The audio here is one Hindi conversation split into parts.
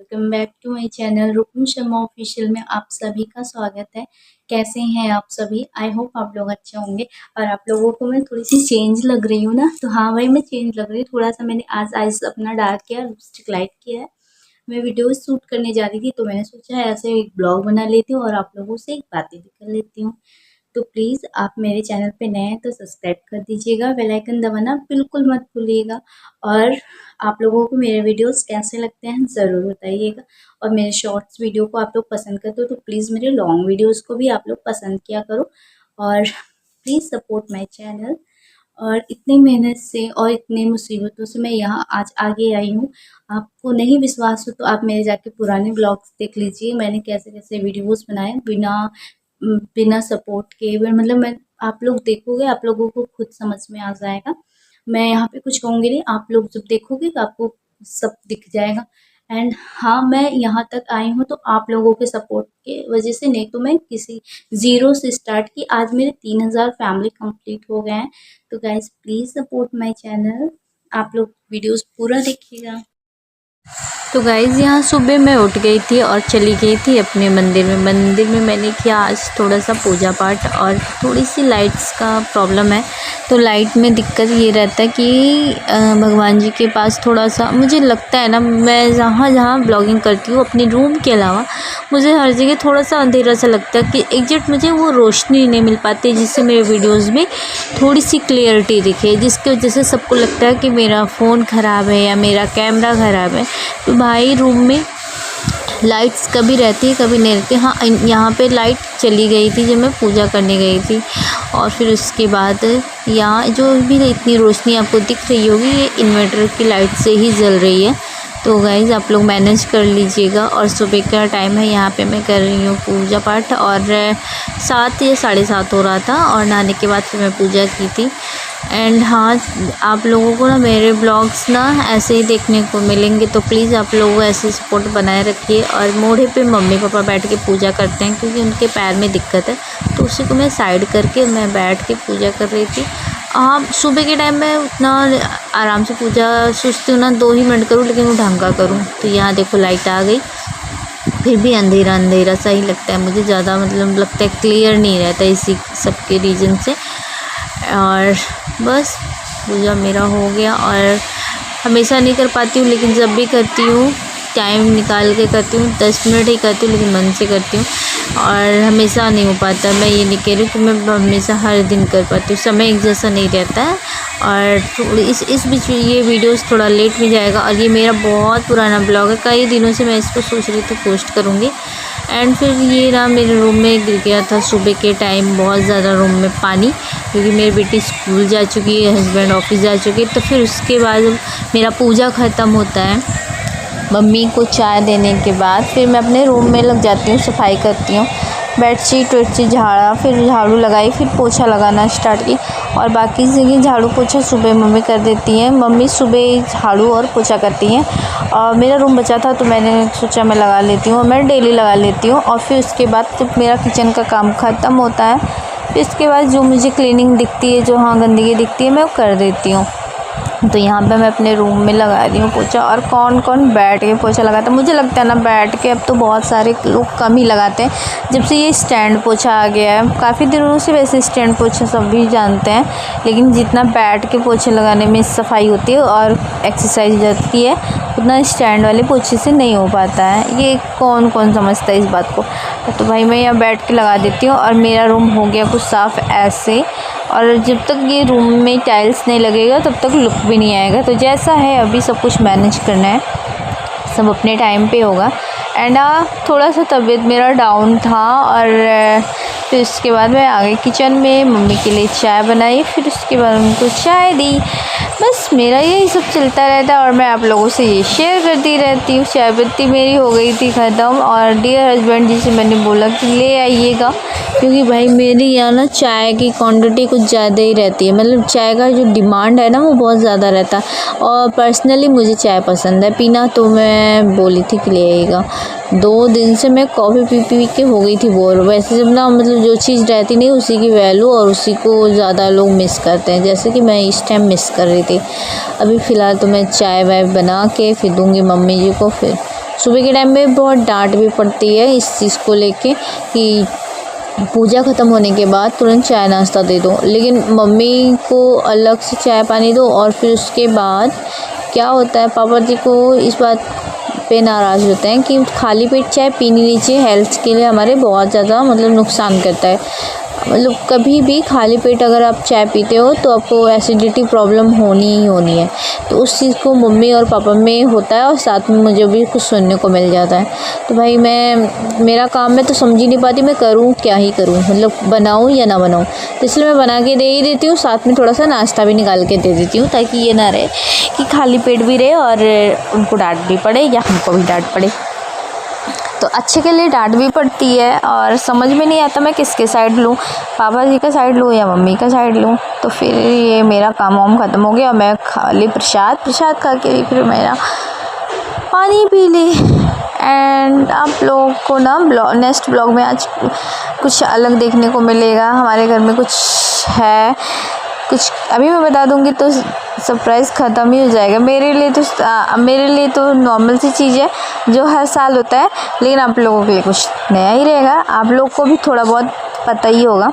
Welcome back to my channel Rukum Sharma official में आप सभी का स्वागत है। कैसे हैं आप सभी? आई होप आप लोग अच्छे होंगे। और आप लोगों को मैं थोड़ी सी चेंज लग रही हूँ ना, तो हाँ भाई मैं चेंज लग रही हूँ थोड़ा सा। मैंने आज आईज अपना डार्क किया, लिपस्टिक लाइट किया है। मैं वीडियो शूट करने जा रही थी तो मैंने सोचा ऐसे एक ब्लॉग बना लेती हूँ और आप लोगों से एक बातें भी कर लेती हूँ। तो प्लीज़ आप मेरे चैनल पे नए हैं तो सब्सक्राइब कर दीजिएगा, बेल आइकन दबाना बिल्कुल मत भूलिएगा। और आप लोगों को मेरे वीडियोस कैसे लगते हैं ज़रूर बताइएगा। और मेरे शॉर्ट्स वीडियो को आप लोग पसंद करते हो तो प्लीज़ मेरे लॉन्ग वीडियोस को भी आप लोग पसंद किया करो। और प्लीज़ सपोर्ट माय चैनल। और इतनी मेहनत से और इतनी मुसीबतों से मैं यहाँ आज आगे आई हूँ। आपको नहीं विश्वास हो तो आप मेरे जाके पुराने ब्लॉग्स देख लीजिए, मैंने कैसे कैसे वीडियोस बनाए बिना बिना सपोर्ट के। मतलब मैं आप लोग देखोगे आप लोगों को खुद समझ में आ जाएगा। मैं यहाँ पे कुछ कहूँगी नहीं, आप लोग जब देखोगे तो आपको सब दिख जाएगा। एंड हाँ, मैं यहाँ तक आई हूँ तो आप लोगों के सपोर्ट के वजह से, नहीं तो मैं किसी ज़ीरो से स्टार्ट की। आज मेरे 3000 फैमिली कंप्लीट हो गए हैं। तो guys please support my channel. आप लोग वीडियोस पूरा देखिएगा। तो गाइज़ यहाँ सुबह मैं उठ गई थी और चली गई थी अपने मंदिर में। मंदिर में मैंने किया आज थोड़ा सा पूजा पाठ। और थोड़ी सी लाइट्स का प्रॉब्लम है, तो लाइट में दिक्कत ये रहता है कि भगवान जी के पास थोड़ा सा मुझे लगता है ना, मैं जहाँ जहाँ ब्लॉगिंग करती हूँ अपने रूम के अलावा मुझे हर जगह थोड़ा सा अंधेरा सा लगता है कि एग्जैक्ट मुझे वो रोशनी नहीं मिल पाती जिससे मेरे वीडियोज़ में थोड़ी सी क्लियरिटी दिखे, जिसकी वजह से सबको लगता है कि मेरा फ़ोन ख़राब है या मेरा कैमरा ख़राब है। तो भाई रूम में लाइट्स कभी रहती है कभी नहीं रहती। हाँ, यहाँ पे लाइट चली गई थी जब मैं पूजा करने गई थी। और फिर उसके बाद यहाँ जो भी इतनी रोशनी आपको दिख रही होगी ये इन्वर्टर की लाइट से ही जल रही है। तो गाइज़ आप लोग मैनेज कर लीजिएगा। और सुबह का टाइम है, यहाँ पे मैं कर रही हूँ पूजा पाठ। और 7 या 7:30 हो रहा था और नहाने के बाद फिर मैं पूजा की थी। एंड हाँ, आप लोगों को ना मेरे ब्लॉग्स ना ऐसे ही देखने को मिलेंगे, तो प्लीज़ आप लोग ऐसे सपोर्ट बनाए रखिए। और मोढ़े पे मम्मी पापा बैठ के पूजा करते हैं क्योंकि उनके पैर में दिक्कत है, तो उसी को मैं साइड करके मैं बैठ के पूजा कर रही थी। हाँ, सुबह के टाइम में उतना आराम से पूजा सोचती हूँ ना 2 ही मिनट करूँ, लेकिन वो ढंग का करूँ। तो यहाँ देखो लाइट आ गई, फिर भी अंधेरा अंधेरा सा ही लगता है मुझे, ज़्यादा मतलब लगता है क्लियर नहीं रहता इसी सब के रीज़न से। और बस पूजा मेरा हो गया। और हमेशा नहीं कर पाती हूँ, लेकिन जब भी करती हूँ टाइम निकाल के करती हूँ। 10 मिनट ही करती हूँ लेकिन मन से करती हूँ। और हमेशा नहीं हो पाता, मैं ये नहीं कह रही कि मैं हमेशा हर दिन कर पाती हूँ, समय एक जैसा नहीं रहता है। और थोड़ी इस बीच में ये वीडियोस थोड़ा लेट में जाएगा। और ये मेरा बहुत पुराना ब्लॉग है, कई दिनों से मैं इसको सोच रही थी पोस्ट करूँगी। एंड फिर ये ना मेरे रूम में गिर गया था सुबह के टाइम बहुत ज़्यादा रूम में पानी, क्योंकि मेरी बेटी स्कूल जा चुकी है, हस्बैंड ऑफिस जा चुके हैं। तो फिर उसके बाद मेरा पूजा ख़त्म होता है, मम्मी को चाय देने के बाद फिर मैं अपने रूम में लग जाती हूँ, सफाई करती हूँ, बेडशीट वेडशीट झाड़ा, फिर झाड़ू लगाई, फिर पोछा लगाना स्टार्ट की। और बाकी जगह झाड़ू पोछा सुबह मम्मी कर देती हैं। मम्मी सुबह झाड़ू और पोछा करती हैं। और मेरा रूम बचा था तो मैंने सोचा मैं लगा लेती हूँ, मैं डेली लगा लेती हूँ। और फिर उसके बाद जब मेरा किचन का काम ख़त्म होता है, फिर इसके बाद जो मुझे क्लीनिंग दिखती है, जो हाँ गंदगी दिखती है, मैं वो कर देती हूँ। तो यहाँ पे मैं अपने रूम में लगा रही हूँ पोछा। और कौन कौन बैठ के पोछा लगाता है? मुझे लगता है ना बैठ के अब तो बहुत सारे लोग कम ही लगाते हैं, जब से ये स्टैंड पोछा आ गया है। काफ़ी दिनों से वैसे स्टैंड पोछा सब भी जानते हैं, लेकिन जितना बैठ के पोछे लगाने में सफाई होती है और एक्सरसाइज हो जाती है, उतना स्टैंड वाले पोछे से नहीं हो पाता है। ये कौन कौन समझता है इस बात को? तो भाई मैं यहाँ बैठ के लगा देती हूँ। और मेरा रूम हो गया कुछ साफ़ ऐसे। और जब तक ये रूम में टाइल्स नहीं लगेगा तब तक लुक भी नहीं आएगा। तो जैसा है अभी सब कुछ मैनेज करना है, सब अपने टाइम पे होगा। एंड थोड़ा सा तबीयत मेरा डाउन था। और फिर उसके बाद मैं आ गई किचन में, मम्मी के लिए चाय बनाई, फिर उसके बाद उनको चाय दी। बस मेरा यही सब चलता रहता है और मैं आप लोगों से ये शेयर करती रहती हूँ। चाय पत्ती मेरी हो गई थी ख़त्म। और डियर हस्बैंड जी से मैंने बोला कि ले आइएगा, क्योंकि भाई मेरी यहाँ ना चाय की क्वांटिटी कुछ ज़्यादा ही रहती है। मतलब चाय का जो डिमांड है ना वो बहुत ज़्यादा रहता है। और पर्सनली मुझे चाय पसंद है पीना, तो मैं बोली थी कि ले आइएगा। 2 दिन से मैं कॉफ़ी पी पी के हो गई थी बोर। वैसे जब ना मतलब जो चीज़ रहती नहीं उसी की वैल्यू और उसी को ज़्यादा लोग मिस करते हैं, जैसे कि मैं इस टाइम मिस कर रही थी। अभी फ़िलहाल तो मैं चाय वाय बना के फिर दूँगी मम्मी जी को, फिर सुबह के टाइम में बहुत डांट भी पड़ती है इस चीज़ को लेके कि पूजा ख़त्म होने के बाद तुरंत चाय नाश्ता दे दो, लेकिन मम्मी को अलग से चाय पानी दो। और फिर उसके बाद क्या होता है, पापा जी को इस बात पे नाराज़ होते हैं कि खाली पेट चाय पीनी नहीं चाहिए, हेल्थ के लिए हमारे बहुत ज़्यादा मतलब नुकसान करता है। मतलब कभी भी खाली पेट अगर आप चाय पीते हो तो आपको एसिडिटी प्रॉब्लम होनी ही होनी है। तो उस चीज़ को मम्मी और पापा में होता है और साथ में मुझे भी कुछ सुनने को मिल जाता है। तो भाई मेरा काम मैं तो समझ ही नहीं पाती, मैं करूँ क्या ही करूँ, मतलब बनाऊँ या ना बनाऊँ। तो इसलिए मैं बना के दे ही देती हूँ, साथ में थोड़ा सा नाश्ता भी निकाल के दे देती हूँ, ताकि ये ना रहे कि खाली पेट भी रहे और उनको डांट भी पड़े या हमको भी डांट पड़े। तो अच्छे के लिए डांट भी पड़ती है और समझ में नहीं आता मैं किसके साइड लूँ, पापा जी का साइड लूँ या मम्मी का साइड लूँ। तो फिर ये मेरा काम वाम ख़त्म हो गया, मैं खाली प्रसाद खा के फिर मेरा पानी पी ली। एंड आप लोगों को ना नेक्स्ट ब्लॉग में आज कुछ अलग देखने को मिलेगा। हमारे घर में कुछ है, कुछ अभी मैं बता दूंगी तो सरप्राइज़ ख़त्म ही हो जाएगा। मेरे लिए तो नॉर्मल सी चीज़ है जो हर साल होता है, लेकिन आप लोगों के लिए कुछ नया ही रहेगा। आप लोग को भी थोड़ा बहुत पता ही होगा,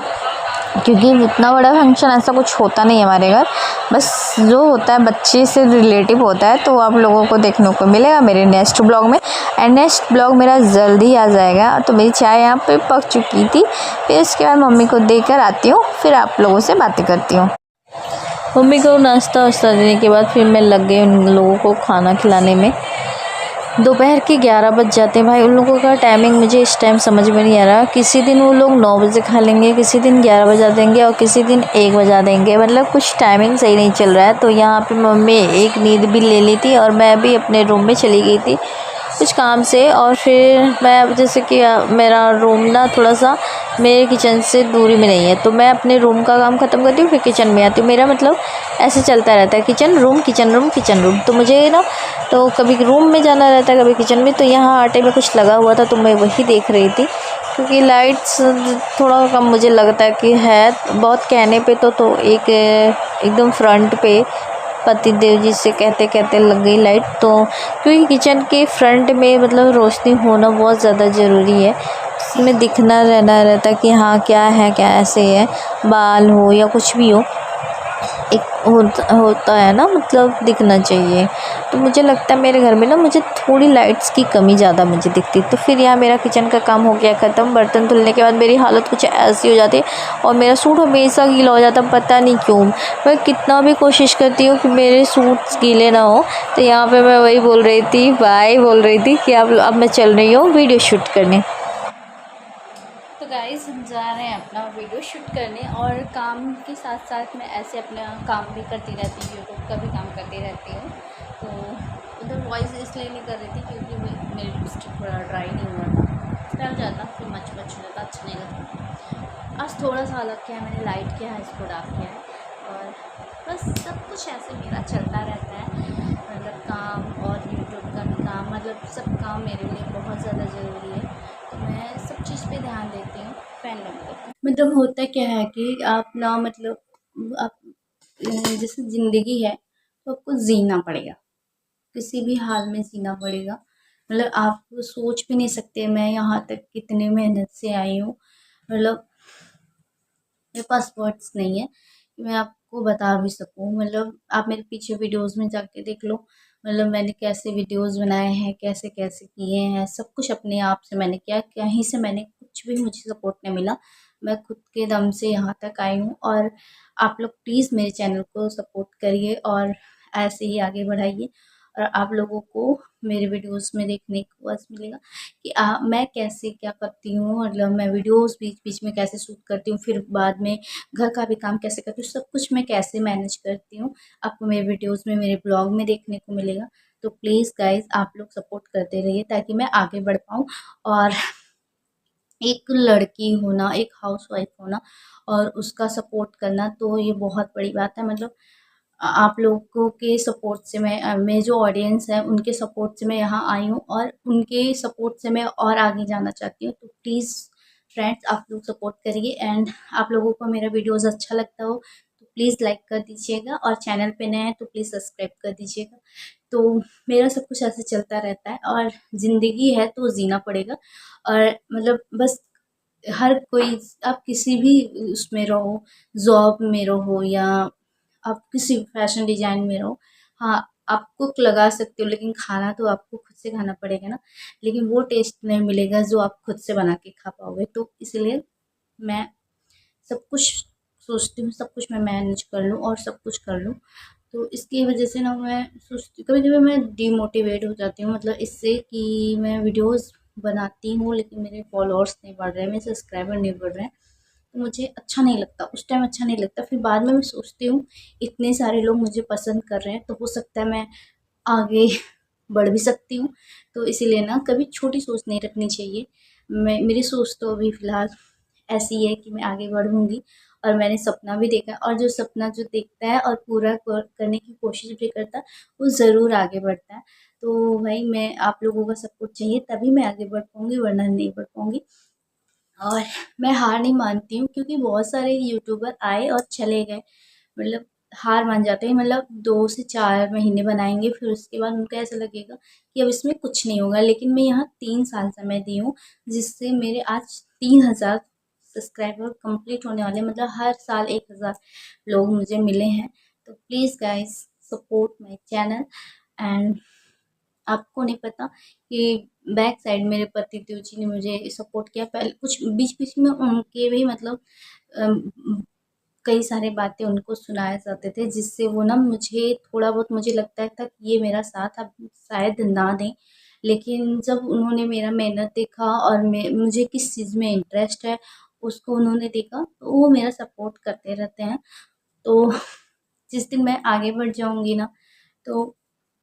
क्योंकि इतना बड़ा फंक्शन ऐसा कुछ होता नहीं है हमारे घर। बस जो होता है बच्चे से रिलेटिव होता है, तो आप लोगों को देखने को मिलेगा मेरे नेक्स्ट ब्लॉग में। एंड नेक्स्ट ब्लॉग मेरा जल्दी आ जाएगा। तो मेरी चाय यहाँ पे पक चुकी थी, फिर इसके बाद मम्मी को देकर आती हूँ, फिर आप लोगों से बातें करती हूँ। मम्मी को नाश्ता वास्ता देने के बाद फिर मैं लग गई उन लोगों को खाना खिलाने में। दोपहर के 11 बज जाते हैं भाई। उन लोगों का टाइमिंग मुझे इस टाइम समझ में नहीं आ रहा। किसी दिन वो लोग 9 बजे खा लेंगे, किसी दिन 11 बजा देंगे और किसी दिन 1 बजा देंगे। मतलब कुछ टाइमिंग सही नहीं चल रहा है। तो यहाँ पे मम्मी एक नींद भी ले ली थी और मैं भी अपने रूम में चली गई थी कुछ काम से। और फिर मैं जैसे कि मेरा रूम ना थोड़ा सा मेरे किचन से दूरी में नहीं है, तो मैं अपने रूम का काम ख़त्म करती हूँ फिर किचन में आती हूँ। मेरा मतलब ऐसे चलता रहता है, kitchen room kitchen room kitchen room. तो मुझे ना तो कभी रूम में जाना रहता है, कभी किचन में। तो यहाँ आटे में कुछ लगा हुआ था तो मैं वही देख रही थी, क्योंकि लाइट्स थोड़ा कम मुझे लगता है कि है बहुत कहने पे तो एक एकदम फ्रंट पे पति देव जी से कहते कहते लग गई लाइट। तो क्योंकि किचन के फ्रंट में मतलब रोशनी होना बहुत ज़्यादा ज़रूरी है, उसमें दिखना रहना रहता है कि हाँ क्या है, क्या ऐसे है, बाल हो या कुछ भी हो, एक होता है ना, मतलब दिखना चाहिए। तो मुझे लगता है मेरे घर में ना मुझे थोड़ी लाइट्स की कमी ज़्यादा मुझे दिखती। तो फिर यहाँ मेरा किचन का काम हो गया ख़त्म। बर्तन धुलने के बाद मेरी हालत कुछ ऐसी हो जाती है और मेरा सूट हमेशा गीला हो जाता है, पता नहीं क्यों। मैं कितना भी कोशिश करती हूँ कि मेरे सूट्स गीले ना हो। तो यहाँ पे मैं वही बोल रही थी, बाय बोल रही थी कि अब मैं चल रही हूँ वीडियो शूट करने। तो गाइस हम जा रहे हैं अपना वीडियो शूट करने, और काम के साथ साथ मैं ऐसे अपना काम भी करती रहती हूँ, यूट्यूब का भी काम करती रहती हूँ। तो उधर वॉइस इसलिए नहीं कर रही थी क्योंकि मेरी लिपस्टिक थोड़ा ड्राई नहीं हुआ था, डर जाता फिर मच हो जाता, अच्छा नहीं लगता। आज थोड़ा सा अलग किया है मैंने, लाइट किया है, इसको डार्क किया है, और बस सब कुछ ऐसे मेरा चलता रहता है। मतलब काम और यूट्यूब का भी काम, मतलब सब काम मेरे लिए बहुत ज़्यादा ज़रूरी है। तो मैं सब चीज़ पे ध्यान देती हूँ। फ़ैन बंद करती हूँ। मतलब होता क्या है कि आप ना मतलब आप जैसे ज़िंदगी है तो आपको जीना पड़ेगा, किसी भी हाल में जीना पड़ेगा। मतलब आप सोच भी नहीं सकते मैं यहाँ तक कितनी मेहनत से आई हूँ। मतलब मेरे पास वर्ड्स नहीं है कि मैं आपको बता भी सकूँ। मतलब आप मेरे पीछे वीडियोज़ में जाके देख लो, मतलब मैंने कैसे वीडियोज़ बनाए हैं, कैसे-कैसे किए हैं, सब कुछ अपने आप से मैंने किया। कहीं से मैंने कुछ भी मुझे सपोर्ट नहीं मिला। मैं खुद के दम से यहाँ तक आई हूँ, और आप लोग प्लीज़ मेरे चैनल को सपोर्ट करिए और ऐसे ही आगे बढ़ाइए। और आप लोगों को मेरे वीडियोज़ में देखने को बस मिलेगा कि मैं कैसे क्या करती हूँ, मतलब मैं वीडियोज़ बीच-बीच में कैसे शूट करती हूँ, फिर बाद में घर का भी काम कैसे करती हूँ, सब कुछ मैं कैसे मैनेज करती हूँ, आपको मेरे वीडियोज़ में, मेरे ब्लॉग में देखने को मिलेगा। तो प्लीज़ गाइज़ आप लोग सपोर्ट करते रहिए ताकि मैं आगे बढ़ पाऊँ। और एक लड़की होना, एक हाउसवाइफ़ होना और उसका सपोर्ट करना, तो ये बहुत बड़ी बात है। मतलब आप लोगों के सपोर्ट से मैं जो ऑडियंस है उनके सपोर्ट से मैं यहाँ आई हूँ, और उनके सपोर्ट से मैं और आगे जाना चाहती हूँ। तो प्लीज़ फ्रेंड्स आप लोग सपोर्ट करिए। एंड आप लोगों को मेरा वीडियोज़ अच्छा लगता हो तो प्लीज़ लाइक कर दीजिएगा, और चैनल पे नए हैं तो प्लीज़ सब्सक्राइब कर दीजिएगा। तो मेरा सब कुछ ऐसे चलता रहता है और ज़िंदगी है तो जीना पड़ेगा। और मतलब बस हर कोई, आप किसी भी उसमें रहो, जॉब में रहो या आप किसी फैशन डिज़ाइन में रहो, हाँ, आप कुक लगा सकते हो लेकिन खाना तो आपको खुद से खाना पड़ेगा ना, लेकिन वो टेस्ट नहीं मिलेगा जो आप खुद से बना के खा पाओगे। तो इसलिए मैं सब कुछ सोचती हूँ, सब कुछ मैं मैनेज कर लूँ और सब कुछ कर लूँ। तो इसकी वजह से ना मैं सोचती, कभी-कभी मैं डिमोटिवेट हो जाती हूँ, मतलब इससे कि मैं वीडियोज़ बनाती हूँ लेकिन मेरे फॉलोअर्स नहीं बढ़ रहे हैं, मेरे सब्सक्राइबर नहीं बढ़ रहे हैं। तो मुझे अच्छा नहीं लगता, उस टाइम अच्छा नहीं लगता। फिर बाद में मैं सोचती हूँ इतने सारे लोग मुझे पसंद कर रहे हैं तो हो सकता है मैं आगे बढ़ भी सकती हूँ। तो इसीलिए ना कभी छोटी सोच नहीं रखनी चाहिए। मेरी सोच तो अभी फ़िलहाल ऐसी है कि मैं आगे बढ़ूँगी और मैंने सपना भी देखा है, और जो सपना जो देखता है और पूरा करने की कोशिश भी करता है, वो ज़रूर आगे बढ़ता है। तो भाई मैं आप लोगों का सपोर्ट चाहिए तभी मैं आगे बढ़ पाऊँगी, वरना नहीं बढ़ पाऊँगी। और मैं हार नहीं मानती हूँ क्योंकि बहुत सारे यूट्यूबर आए और चले गए, मतलब हार मान जाते हैं, मतलब 2 से 4 महीने बनाएँगे फिर उसके बाद उनको ऐसा लगेगा कि अब इसमें कुछ नहीं होगा। लेकिन मैं यहाँ 3 साल समय दी हूँ, जिससे मेरे आज 3000 सब्सक्राइबर कंप्लीट होने वाले हैं, मतलब हर साल 1000 लोग मुझे मिले हैं। तो please guys support my channel. And आपको नहीं पता कि बैक साइड मेरे पति देव जी ने मुझे सपोर्ट किया। पहले कुछ बीच-बीच में उनके भी मतलब अम, कई सारी बातें उनको सुनाए जाते थे, जिससे वो ना मुझे थोड़ा बहुत मुझे लगता था कि ये मेरा साथ अब शायद ना दें। लेकिन जब उन्होंने मेरा मेहनत देखा और मुझे किस चीज़ में इंटरेस्ट है, उसको उन्होंने देखा, तो वो मेरा सपोर्ट करते रहते हैं। तो जिस दिन मैं आगे बढ़ जाऊँगी ना, तो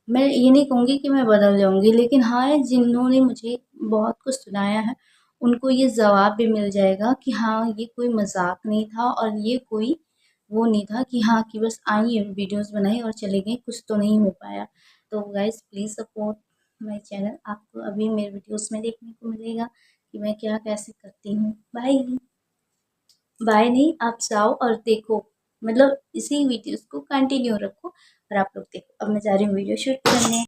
मैं ये नहीं कहूँगी कि मैं बदल जाऊँगी, लेकिन हाँ, जिन्होंने मुझे बहुत कुछ सुनाया है, उनको ये जवाब भी मिल जाएगा कि हाँ, ये कोई मज़ाक नहीं था और ये कोई वो नहीं था कि हाँ, कि बस आई वीडियोज़ बनाई और चली गई, कुछ तो नहीं हो पाया। तो guys please support my channel. आपको अभी मेरे वीडियोज़ में देखने को मिलेगा कि मैं क्या कैसे करती हूँ। बाय। बाय नहीं, आप जाओ और देखो, मतलब इसी वीडियोज़ को कंटिन्यू रखो और आप लोग देखो। अब मैं जा रही हूँ वीडियो शूट करने।